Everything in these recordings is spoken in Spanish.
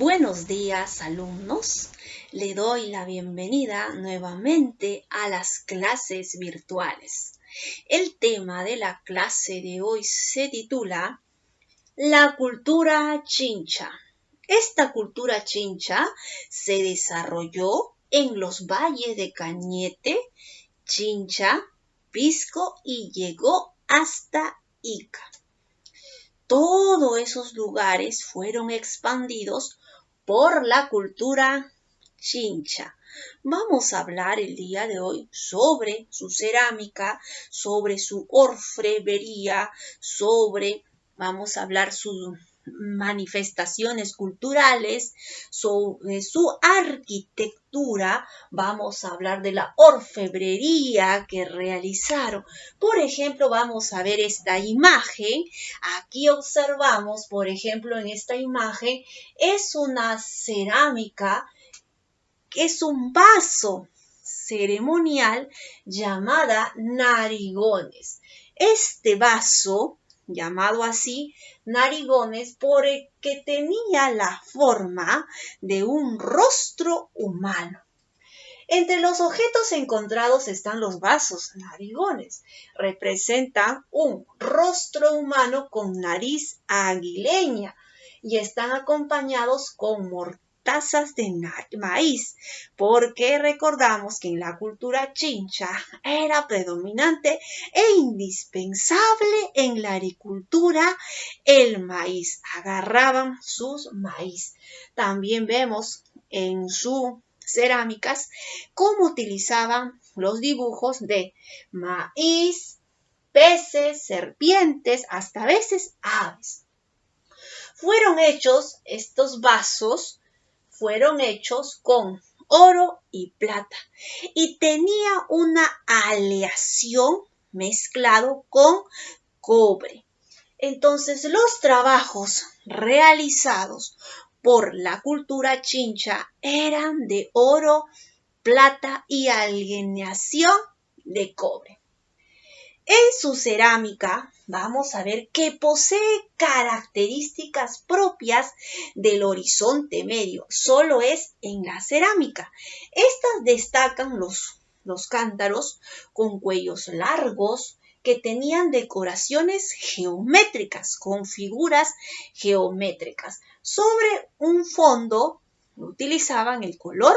Buenos días, alumnos. Le doy la bienvenida nuevamente a las clases virtuales. El tema de la clase de hoy se titula La cultura chincha. Esta cultura chincha se desarrolló en los valles de Cañete, Chincha, Pisco y llegó hasta Ica. Todos esos lugares fueron expandidos por la cultura chincha. Vamos a hablar el día de hoy sobre su cerámica, sobre su orfebrería, vamos a hablar sus manifestaciones culturales, sobre su arquitectura, vamos a hablar de la orfebrería que realizaron. Por ejemplo, vamos a ver esta imagen. Aquí observamos, por ejemplo, en esta imagen, es una cerámica, es un vaso ceremonial llamada narigones. Este vaso, llamado así, narigones, porque tenía la forma de un rostro humano. Entre los objetos encontrados están los vasos narigones. Representan un rostro humano con nariz aguileña y están acompañados con mortazas de maíz, porque recordamos que en la cultura chincha era predominante e indispensable en la agricultura el maíz. Agarraban sus maíz. También vemos en su cerámicas cómo utilizaban los dibujos de maíz, peces, serpientes, hasta a veces aves. Estos vasos fueron hechos con oro y plata y tenía una aleación mezclado con cobre. Entonces, los trabajos realizados por la cultura chincha eran de oro, plata y aleación de cobre. En su cerámica vamos a ver que posee características propias del horizonte medio. Solo es en la cerámica. Estas destacan los cántaros con cuellos largos que tenían decoraciones geométricas, con figuras geométricas. Sobre un fondo utilizaban el color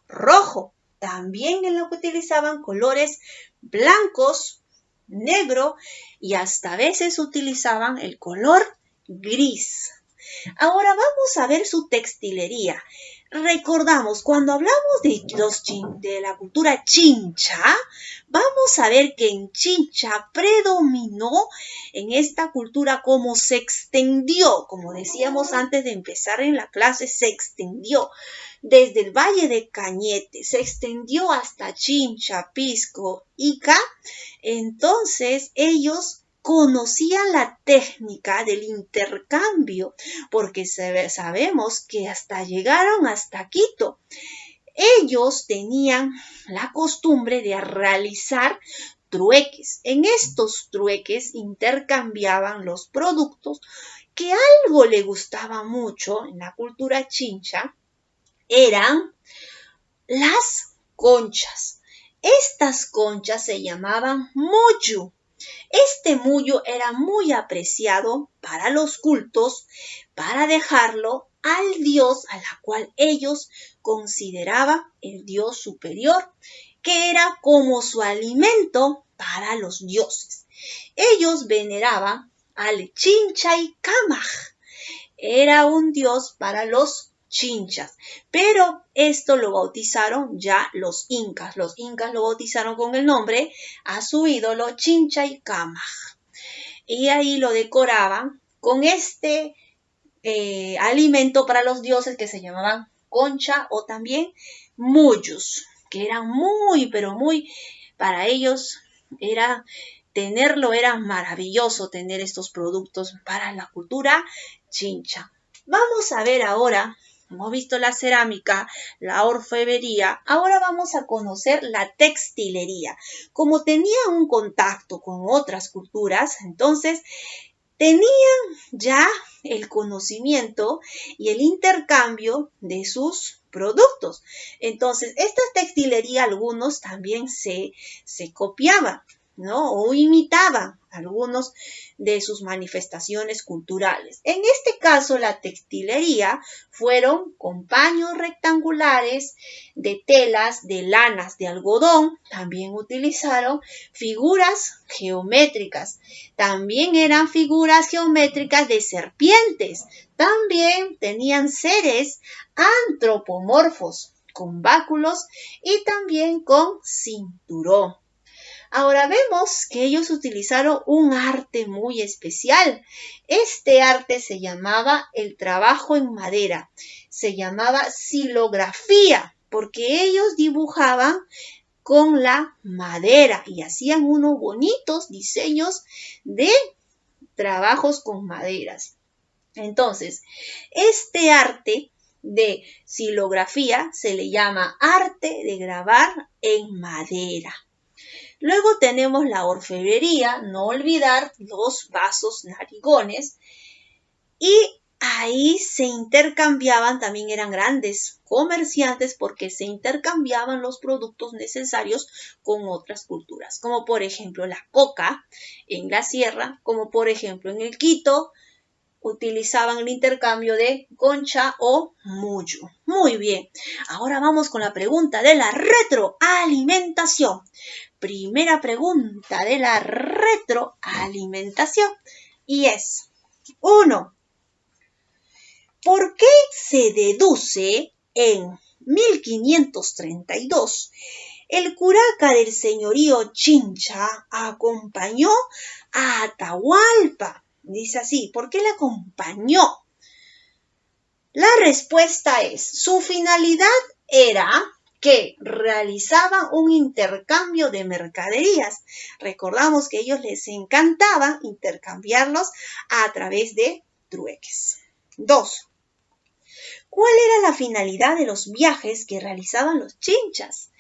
rojo. También en lo que utilizaban colores blancos, negro y hasta a veces utilizaban el color gris. Ahora vamos a ver su textilería. Recordamos, cuando hablamos de la cultura chincha, vamos a ver que en Chincha predominó en esta cultura como se extendió, como decíamos antes de empezar en la clase, se extendió desde el Valle de Cañete, se extendió hasta Chincha, Pisco, Ica. Entonces ellos conocían la técnica del intercambio, porque sabemos que hasta llegaron hasta Quito. Ellos tenían la costumbre de realizar trueques. En estos trueques intercambiaban los productos que algo le gustaba mucho en la cultura chincha, eran las conchas. Estas conchas se llamaban muyu. Este muyo era muy apreciado para los cultos, para dejarlo al dios a la cual ellos consideraban el dios superior, que era como su alimento para los dioses. Ellos veneraban al Chinchaycamaj. Era un dios para los chinchas, pero esto lo bautizaron ya los incas. Los incas lo bautizaron con el nombre a su ídolo Chinchaycamaj. Y ahí lo decoraban con este alimento para los dioses que se llamaban concha o también muyus, que eran muy, pero muy, para ellos era maravilloso tener estos productos para la cultura chincha. Vamos a ver ahora, hemos visto la cerámica, la orfebrería, ahora vamos a conocer la textilería. Como tenía un contacto con otras culturas, entonces tenían ya el conocimiento y el intercambio de sus productos. Entonces, esta textilería algunos también se copiaban, ¿no? O imitaban algunos de sus manifestaciones culturales. En este caso, la textilería fueron con paños rectangulares de telas, de lanas, de algodón. También utilizaron figuras geométricas. También eran figuras geométricas de serpientes. También tenían seres antropomorfos con báculos y también con cinturón. Ahora vemos que ellos utilizaron un arte muy especial. Este arte se llamaba el trabajo en madera. Se llamaba xilografía, porque ellos dibujaban con la madera y hacían unos bonitos diseños de trabajos con maderas. Entonces, este arte de xilografía se le llama arte de grabar en madera. Luego tenemos la orfebrería, no olvidar los vasos narigones. Y ahí se intercambiaban, también eran grandes comerciantes porque se intercambiaban los productos necesarios con otras culturas, como por ejemplo la coca en la sierra, como por ejemplo en el Quito, utilizaban el intercambio de concha o muyo. Muy bien, ahora vamos con la pregunta de la retroalimentación. Primera pregunta de la retroalimentación y es 1. ¿Por qué se deduce en 1532 el curaca del señorío Chincha acompañó a Atahualpa? Dice así, ¿por qué le acompañó? La respuesta es, su finalidad era que realizaban un intercambio de mercaderías. Recordamos que a ellos les encantaba intercambiarlos a través de trueques. 2. ¿Cuál era la finalidad de los viajes que realizaban los chinchas?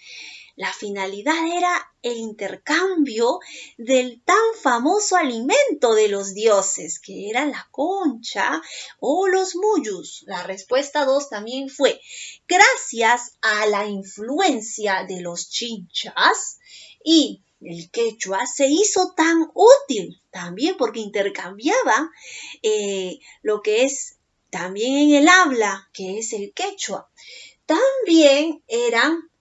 La finalidad era el intercambio del tan famoso alimento de los dioses, que era la concha o los muyus. La respuesta 2 también fue, gracias a la influencia de los chinchas y el quechua se hizo tan útil también porque intercambiaba lo que es también en el habla, que es el quechua. También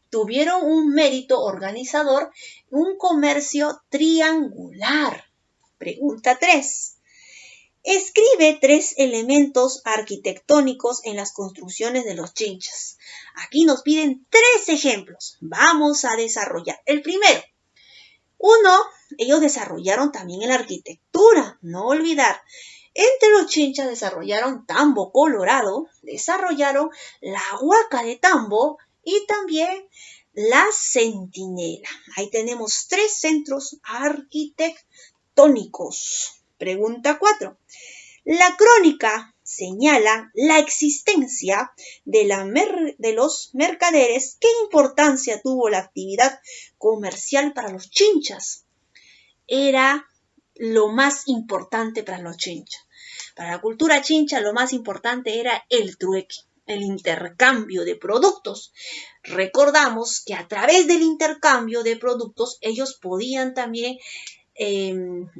tuvieron un mérito organizador, un comercio triangular. Pregunta 3. Escribe 3 elementos arquitectónicos en las construcciones de los chinchas. Aquí nos piden 3 ejemplos. Vamos a desarrollar. El primero. 1. Ellos desarrollaron también en la arquitectura. No olvidar. Entre los chinchas desarrollaron Tambo Colorado, desarrollaron la Huaca de Tambo y también la Centinela. Ahí tenemos 3 centros arquitectónicos. Pregunta 4. La crónica señala la existencia de los mercaderes. ¿Qué importancia tuvo la actividad comercial para los chinchas? Era lo más importante para los chinchas. Para la cultura chincha lo más importante era el trueque, el intercambio de productos. Recordamos que a través del intercambio de productos ellos podían también,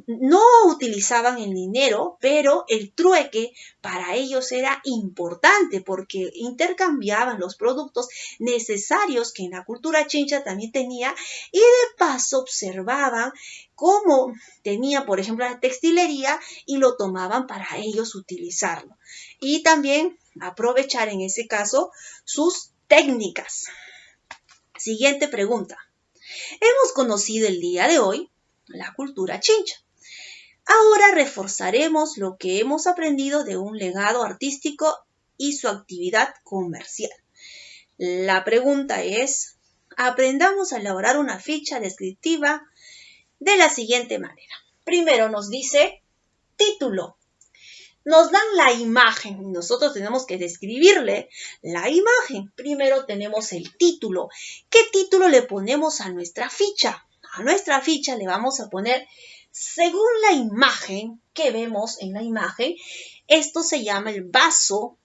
no utilizaban el dinero, pero el trueque para ellos era importante porque intercambiaban los productos necesarios que en la cultura chincha también tenía y de paso observaban cómo tenía, por ejemplo, la textilería y lo tomaban para ellos utilizarlo. Y también aprovechar en ese caso sus técnicas. Siguiente pregunta. Hemos conocido el día de hoy la cultura chincha. Ahora reforzaremos lo que hemos aprendido de un legado artístico y su actividad comercial. La pregunta es, aprendamos a elaborar una ficha descriptiva de la siguiente manera. Primero nos dice título. Nos dan la imagen. Nosotros tenemos que describirle la imagen. Primero tenemos el título. ¿Qué título le ponemos a nuestra ficha? A nuestra ficha le vamos a poner Según la imagen que vemos en la imagen, esto se llama el vaso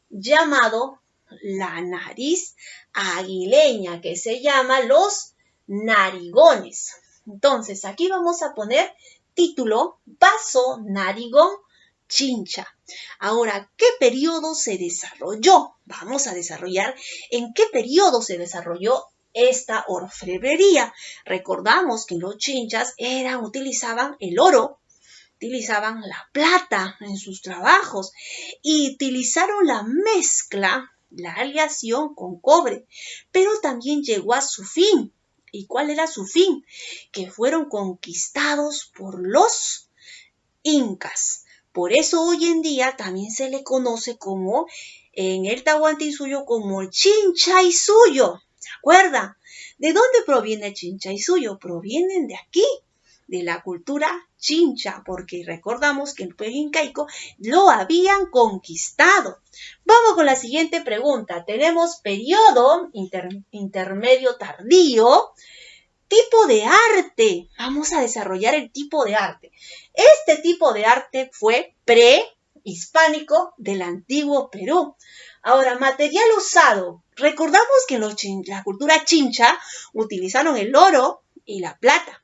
llamado la nariz aguileña, que se llama los narigones. Entonces, aquí vamos a poner título, vaso narigón Chincha. Ahora, ¿qué periodo se desarrolló? Vamos a desarrollar en qué periodo se desarrolló esta orfebrería. Recordamos que los chinchas utilizaban el oro, utilizaban la plata en sus trabajos y utilizaron la mezcla, la aleación con cobre, pero también llegó a su fin. ¿Y cuál era su fin? Que fueron conquistados por los incas. Por eso hoy en día también se le conoce como, en el Tahuantinsuyo, como el Chinchaysuyo. ¿Se acuerdan? ¿De dónde proviene el Chinchaysuyo? Provienen de aquí, de la cultura chincha, porque recordamos que el Imperio incaico lo habían conquistado. Vamos con la siguiente pregunta. Tenemos periodo intermedio tardío. Tipo de arte. Vamos a desarrollar el tipo de arte. Este tipo de arte fue prehispánico del antiguo Perú. Ahora, material usado. Recordamos que la cultura chincha utilizaron el oro y la plata.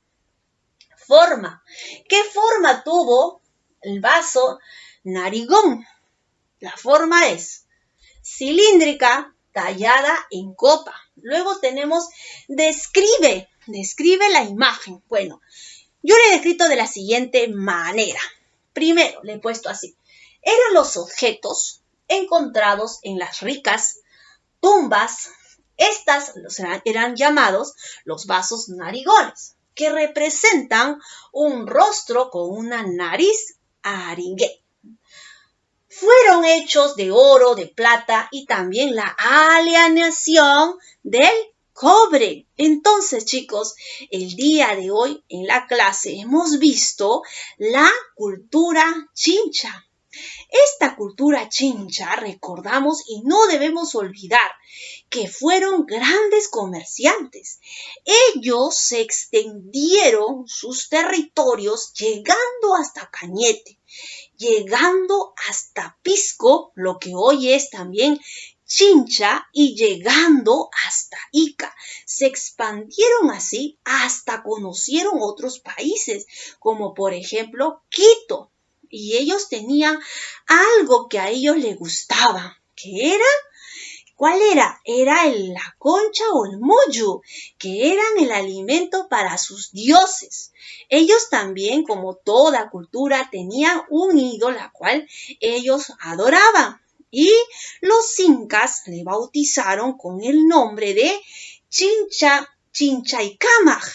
Forma. ¿Qué forma tuvo el vaso narigón? La forma es cilíndrica, tallada en copa. Luego tenemos describe la imagen. Bueno, yo le he descrito de la siguiente manera. Primero, le he puesto así. Eran los objetos encontrados en las ricas tumbas. Estas eran llamados los vasos narigones, que representan un rostro con una nariz aringue. Fueron hechos de oro, de plata y también la aleación del cobre. Entonces, chicos, el día de hoy en la clase hemos visto la cultura chincha. Esta cultura chincha, recordamos y no debemos olvidar que fueron grandes comerciantes. Ellos se extendieron sus territorios llegando hasta Cañete, llegando hasta Pisco, lo que hoy es también Chincha, y llegando hasta Ica. Se expandieron así hasta conocieron otros países, como por ejemplo Quito. Y ellos tenían algo que a ellos les gustaba. ¿Qué era? ¿Cuál era? Era la concha o el moyu, que eran el alimento para sus dioses. Ellos también, como toda cultura, tenían un ídolo al cual ellos adoraban. Y los incas le bautizaron con el nombre de Chinchaycamaj.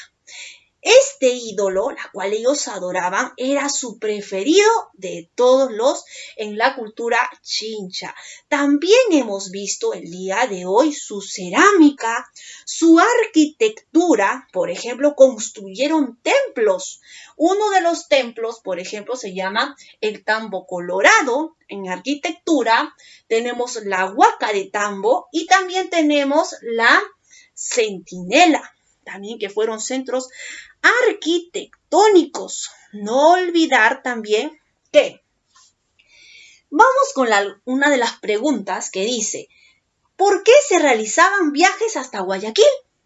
Este ídolo, la cual ellos adoraban, era su preferido de todos los en la cultura chincha. También hemos visto el día de hoy su cerámica, su arquitectura. Por ejemplo, construyeron templos. Uno de los templos, por ejemplo, se llama el Tambo Colorado. En arquitectura tenemos la Huaca de Tambo y también tenemos la Centinela, también que fueron centros arquitectónicos. No olvidar también que vamos con una de las preguntas que dice, ¿por qué se realizaban viajes hasta Guayaquil?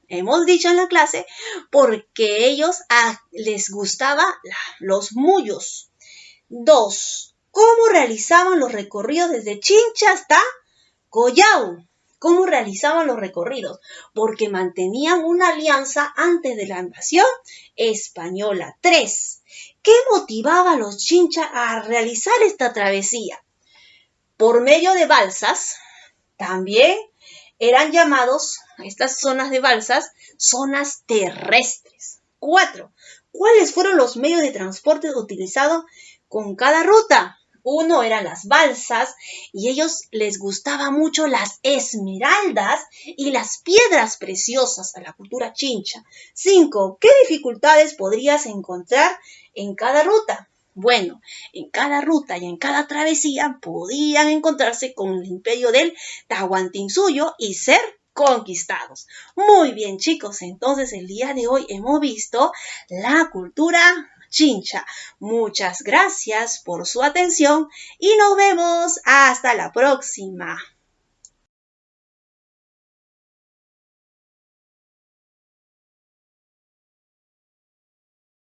Hemos dicho en la clase, porque ellos les gustaba los mullos. 2. ¿Cómo realizaban los recorridos desde Chincha hasta Collao? ¿Cómo realizaban los recorridos? Porque mantenían una alianza antes de la invasión española. 3. ¿Qué motivaba a los chinchas a realizar esta travesía? Por medio de balsas. También eran llamados, estas zonas de balsas, zonas terrestres. 4. ¿Cuáles fueron los medios de transporte utilizados con cada ruta? 1 eran las balsas y ellos les gustaba mucho las esmeraldas y las piedras preciosas a la cultura chincha. 5. ¿Qué dificultades podrías encontrar en cada ruta? Bueno, en cada ruta y en cada travesía podían encontrarse con el imperio del Tahuantinsuyo y ser conquistados. Muy bien, chicos, entonces el día de hoy hemos visto la cultura Chincha. Muchas gracias por su atención y nos vemos hasta la próxima.